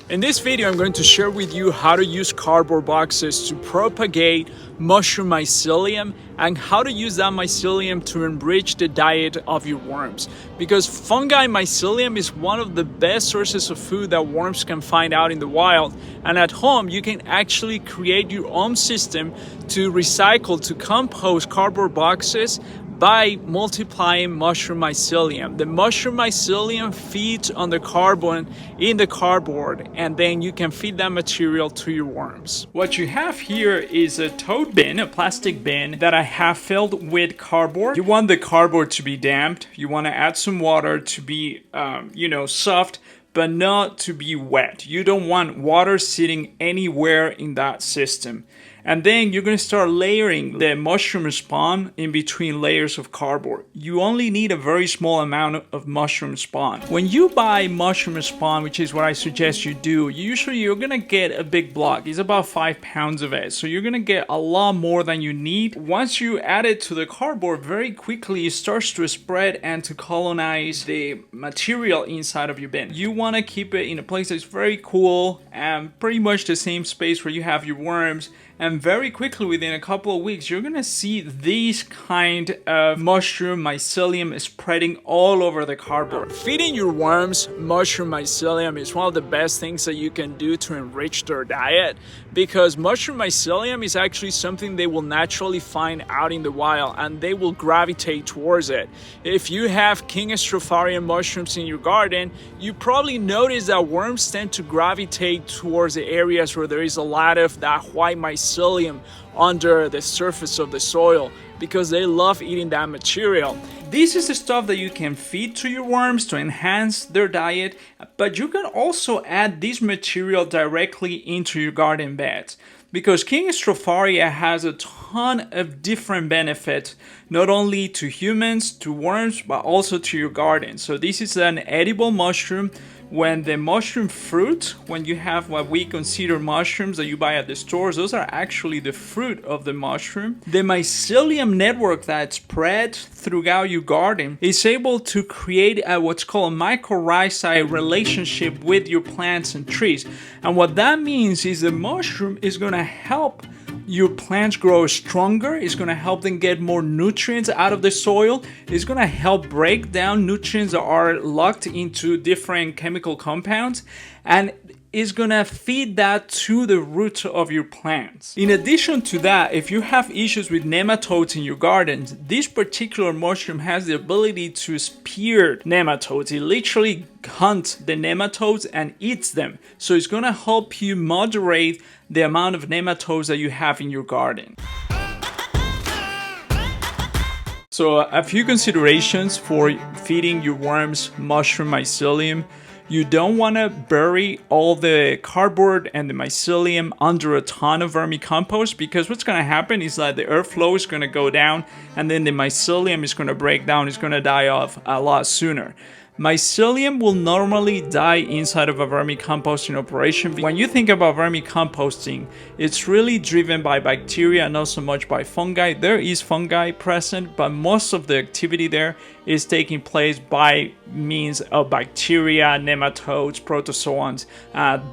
In this video, I'm going to share with you how to use cardboard boxes to propagate mushroom mycelium and how to use that mycelium to enrich the diet of your worms. Because fungi mycelium is one of the best sources of food that worms can find out in the wild. And at home, you can actually create your own system to recycle, to compost cardboard boxes by multiplying mushroom mycelium. The mushroom mycelium feeds on the carbon in the cardboard, and then you can feed that material to your worms. What you have here is a tote bin, a plastic bin that I have filled with cardboard. You want the cardboard to be damped. You want to add some water to be, soft, but not to be wet. You don't want water sitting anywhere in that system. And then you're going to start layering the mushroom spawn in between layers of cardboard. You only need a very small amount of mushroom spawn. When you buy mushroom spawn, which is what I suggest you do, usually you're going to get a big block. It's about 5 pounds of it. So you're going to get a lot more than you need. Once you add it to the cardboard, very quickly it starts to spread and to colonize the material inside of your bin. You want to keep it in a place that's very cool and pretty much the same space where you have your worms. And very quickly, within a couple of weeks, you're gonna see these kind of mushroom mycelium spreading all over the cardboard. Feeding your worms mushroom mycelium is one of the best things that you can do to enrich their diet, because mushroom mycelium is actually something they will naturally find out in the wild and they will gravitate towards it. If you have King Stropharia mushrooms in your garden, you probably notice that worms tend to gravitate towards the areas where there is a lot of that white mycelium under the surface of the soil, because they love eating that material. This is the stuff that you can feed to your worms to enhance their diet, but you can also add this material directly into your garden beds, because King Stropharia has a ton of different benefits, not only to humans, to worms, but also to your garden. So this is an edible mushroom. When the mushroom fruit, when you have what we consider mushrooms that you buy at the stores, those are actually the fruit of the mushroom. The mycelium network that spread throughout your garden is able to create what's called a mycorrhizae relationship with your plants and trees. And what that means is the mushroom is going to help your plants grow stronger. It's going to help them get more nutrients out of the soil. It's going to help break down nutrients that are locked into different chemical compounds, and is going to feed that to the roots of your plants. In addition to that, if you have issues with nematodes in your gardens, this particular mushroom has the ability to spear nematodes. It literally hunts the nematodes and eats them. So it's going to help you moderate the amount of nematodes that you have in your garden. So a few considerations for feeding your worms mushroom mycelium. You don't want to bury all the cardboard and the mycelium under a ton of vermicompost, because what's going to happen is that the airflow is going to go down and then the mycelium is going to break down. It's going to die off a lot sooner. Mycelium will normally die inside of a vermicomposting operation. When you think about vermicomposting, it's really driven by bacteria, not so much by fungi. There is fungi present, but most of the activity there is taking place by means of bacteria, nematodes, protozoans,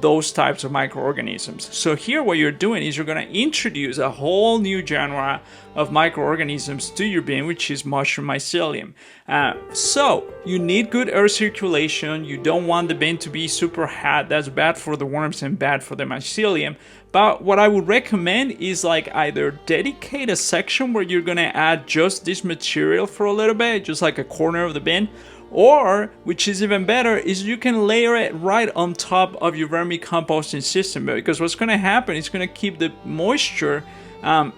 those types of microorganisms. So here what you're doing is you're going to introduce a whole new genre of microorganisms to your bin, which is mushroom mycelium. So you need good air circulation. You don't want the bin to be super hot. That's bad for the worms and bad for the mycelium. But what I would recommend is like either dedicate a section where you're going to add just this material for a little bit, just like a corner of the bin, or, which is even better, is you can layer it right on top of your vermicomposting system, because what's going to happen is going to keep the moisture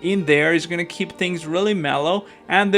in there. It's going to keep things really mellow, and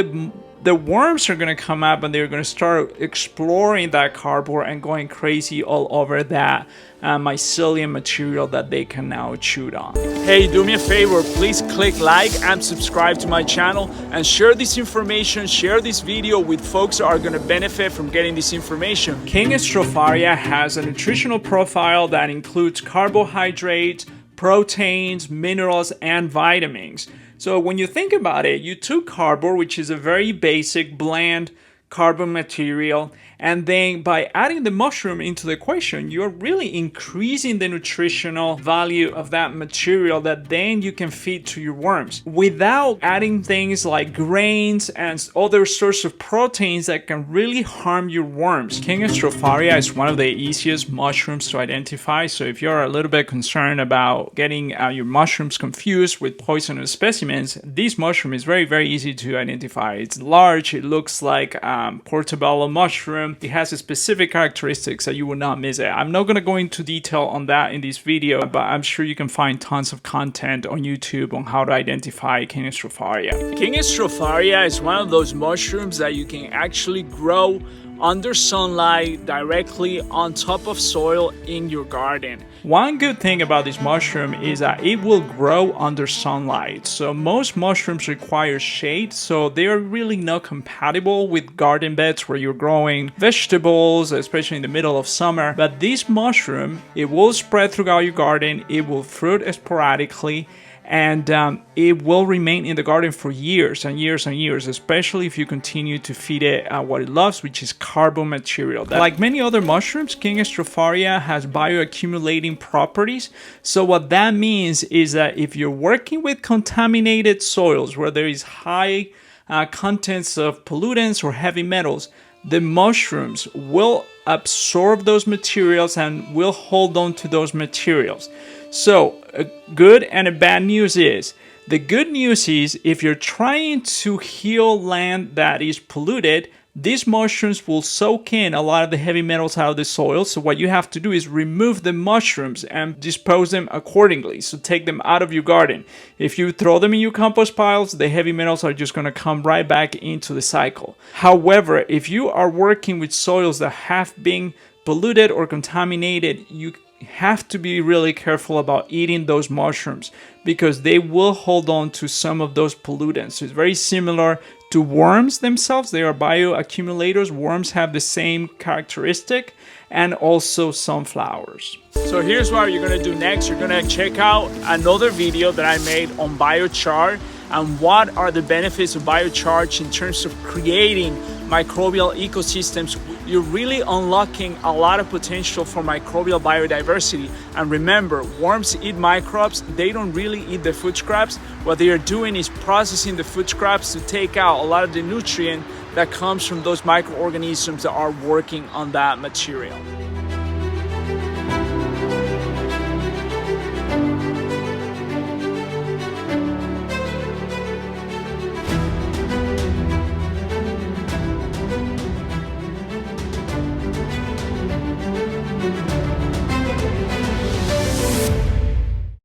the worms are going to come up and they're going to start exploring that cardboard and going crazy all over that mycelium material that they can now chew on. Hey, do me a favor, please click like and subscribe to my channel and share this information, share this video with folks that are going to benefit from getting this information. King Stropharia has a nutritional profile that includes carbohydrates, proteins, minerals, and vitamins. So when you think about it, you took cardboard, which is a very basic, bland carbon material, and then by adding the mushroom into the equation, you're really increasing the nutritional value of that material that then you can feed to your worms without adding things like grains and other sorts of proteins that can really harm your worms. King Stropharia is one of the easiest mushrooms to identify, so if you're a little bit concerned about getting your mushrooms confused with poisonous specimens, this mushroom is very, very easy to identify. It's large, it looks like portobello mushroom. It has a specific characteristics that you will not miss it. I'm not going to go into detail on that in this video, but I'm sure you can find tons of content on YouTube on how to identify King Stropharia. King Stropharia is one of those mushrooms that you can actually grow under sunlight directly on top of soil in your garden. One good thing about this mushroom is that it will grow under sunlight. So most mushrooms require shade, so they are really not compatible with garden beds where you're growing vegetables, especially in the middle of summer. But this mushroom, it will spread throughout your garden, it will fruit sporadically, and it will remain in the garden for years and years and years, especially if you continue to feed it what it loves, which is carbon material. Like many other mushrooms, King Stropharia has bioaccumulating properties. So what that means is that if you're working with contaminated soils where there is high contents of pollutants or heavy metals, the mushrooms will absorb those materials and will hold on to those materials. So a good and a bad news is, the good news is if you're trying to heal land that is polluted, these mushrooms will soak in a lot of the heavy metals out of the soil. So what you have to do is remove the mushrooms and dispose them accordingly. So take them out of your garden. If you throw them in your compost piles, the heavy metals are just going to come right back into the cycle. However, if you are working with soils that have been polluted or contaminated, you have to be really careful about eating those mushrooms because they will hold on to some of those pollutants. So it's very similar to worms themselves. They are bioaccumulators. Worms have the same characteristic, and also sunflowers. So here's what you're gonna do next. You're gonna check out another video that I made on biochar and what are the benefits of biochar in terms of creating microbial ecosystems. You're really unlocking a lot of potential for microbial biodiversity. And remember, worms eat microbes. They don't really eat the food scraps. What they are doing is processing the food scraps to take out a lot of the nutrient that comes from those microorganisms that are working on that material.